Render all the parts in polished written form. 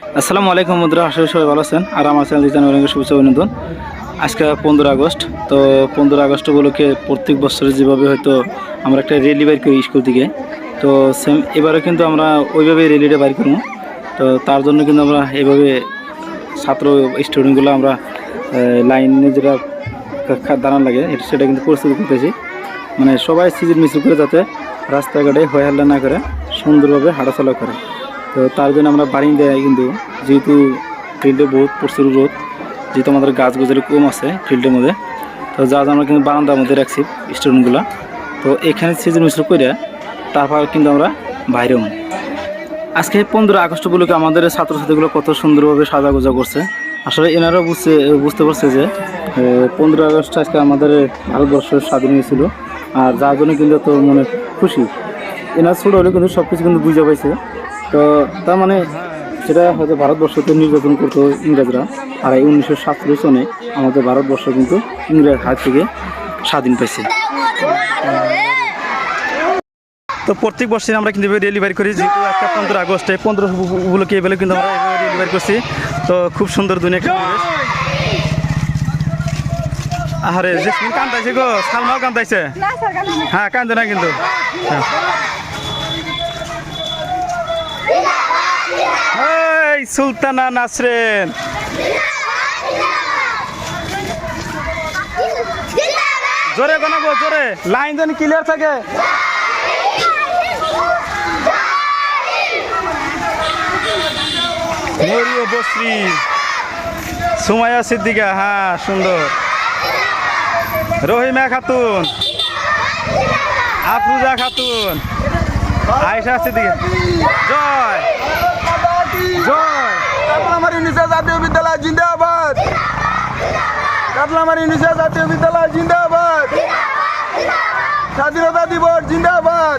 আসসালামু আলাইকুম বন্ধুরা, আশা করি সবাই ভালো আছেন। আর আমার চ্যানেল জানাবেন শুভেচ্ছা অভিনন্দন। আজকে 15 আগস্ট। তো 15 আগস্ট উপলক্ষে প্রত্যেক বছরে যেভাবে হয়তো আমরা একটা র্যালি বাইর করি স্কুল থেকে, তো সেম এবারও কিন্তু আমরা ওইভাবে র্যালিটা বাইর করবো। তো তার জন্য কিন্তু আমরা এইভাবে ছাত্র স্টুডেন্টগুলো আমরা লাইনে যেটা দাঁড়ান লাগে সেটা কিন্তু প্রস্তুতি করতেছি। মানে সবাই সিজন মিছিল করে যাতে রাস্তাঘাটে হয়ে হাল্লা না করে সুন্দরভাবে হাঁটাচলা করে। তো তার জন্য আমরা বাড়ি দেয় কিন্তু, যেহেতু ফিল্ডে বহুত প্রচুর রোদ, যেহেতু আমাদের গাছ গোছালি কম আছে ফিল্ডের মধ্যে, তো যা আমরা কিন্তু বারান্দার মধ্যে রাখছি স্টুডেন্টগুলো। তো এখানে সিজন মিছিল করে তারপর কিন্তু আমরা বাইরে হই। আজকে 15 আগস্ট উপলক্ষে আমাদের ছাত্রছাত্রীগুলো কত সুন্দরভাবে সাজাগোজা করছে। আসলে এনারাও বুঝতে পারছে যে 15 আগস্ট আজকে আমাদের ভারতবর্ষের স্বাধীন হয়েছিল, আর যার জন্য কিন্তু তো মনে খুশি। এনার ছোটো হলে কিন্তু সব কিছু কিন্তু বুঝে পাইছে। তো তার মানে সেটা হয়তো ভারতবর্ষতে নির্যাতন করতো ইংরেজরা, আর এই 1947 সনে আমাদের ভারতবর্ষ কিন্তু ইংরেজ হাত থেকে স্বাধীন পাইছে। তো প্রত্যেক বছর আমরা কিন্তু র্যালি বাইর করি, যেহেতু একটা 15 আগস্টে 15 উপলক্ষে এবেলে কিন্তু আমরা র্যালি বাইর করছি। তো খুব সুন্দর দুনিয়া একটা পরিবেশ। আরে জেসমিন কান্দাইছে গো, সালমাও কান্দাইছে। হ্যাঁ, কান্দে না কিন্তু। এই সুলতানা নাসরিন, জোরে বানাবো, জোরে লাইন যেন ক্লিয়ার থাকে। মরিও বসরি, সুমাইয়া সিদ্দিকা, হ্যাঁ সুন্দর, রহিমা খাতুন, আফরুজা খাতুন, আয়েশা সিদ্দিকা, জয় জয়। কাটলামারি নিশা জাতীয় বিদ্যালয় জিন্দাবাদ, কাটলামারি নিশা জাতীয় বিদ্যালয় জিন্দাবাদ, স্বাধীনতা দিবস জিন্দাবাদ,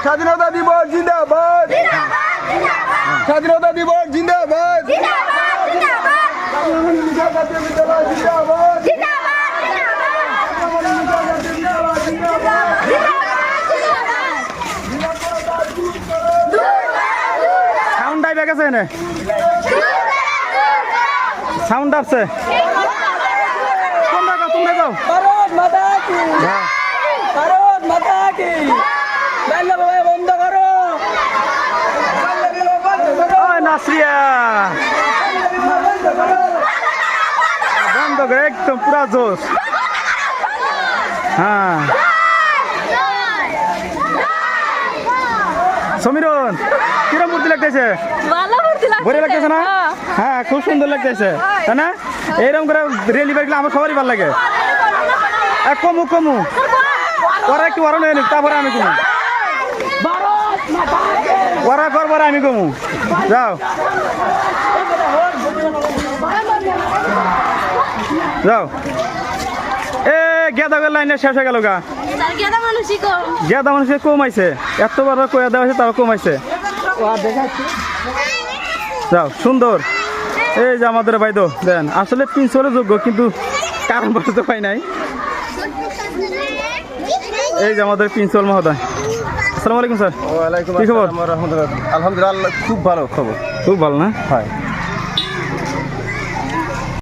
স্বাধীনতা দিবস জিন্দাবাদ, স্বাধীনতা দিবস জিন্দাবাদ, কাটলামারি নিশা জাতীয় বিদ্যালয় জিন্দাবাদ, সাউন্ড আইবে গেছে এনে, সাউন্ড আসছে। তোমরা যাও ভারত মাতা কি, ভারত মাতা কি, বন্ধ করো নাসরিয়া, বন্ধ করে একদম পুরা জোশ। হ্যাঁ সমীরন, কিরম মূর্তি লাগতেছে? ভরে লাগতেছে না? হ্যাঁ, খুব সুন্দর লাগতেছে, তাই না? এইরকম করে রেলি বাইক আমার সবারই ভালো লাগে। কমু কমু ওরা একটু ওরা নিয়ে নিক, তারপরে আমি কমু, ওরা করবো আমি কমু। যাও যাও। এ গেদা লাইনে শেষ হয়ে গেল গা, গেদা মানুষের কমাইছে, এতবার কয়া দেওয়া হয়েছে তারা কমাইছে। যাও সুন্দর। এই যে আমাদের বাইদো দেন, আসলে 300 যোগ্য, কিন্তু কারণ বলতে পাই নাই। এই যে আমাদের প্রিন্সিপাল মহোদয়। আসসালামু আলাইকুম স্যার। ওয়ালাইকুম কি খবর? আসসালাম ওয়া রাহমাতুল্লাহ। আলহামদুলিল্লাহ, খুব ভালো খবর। খুব ভালো না? হয়।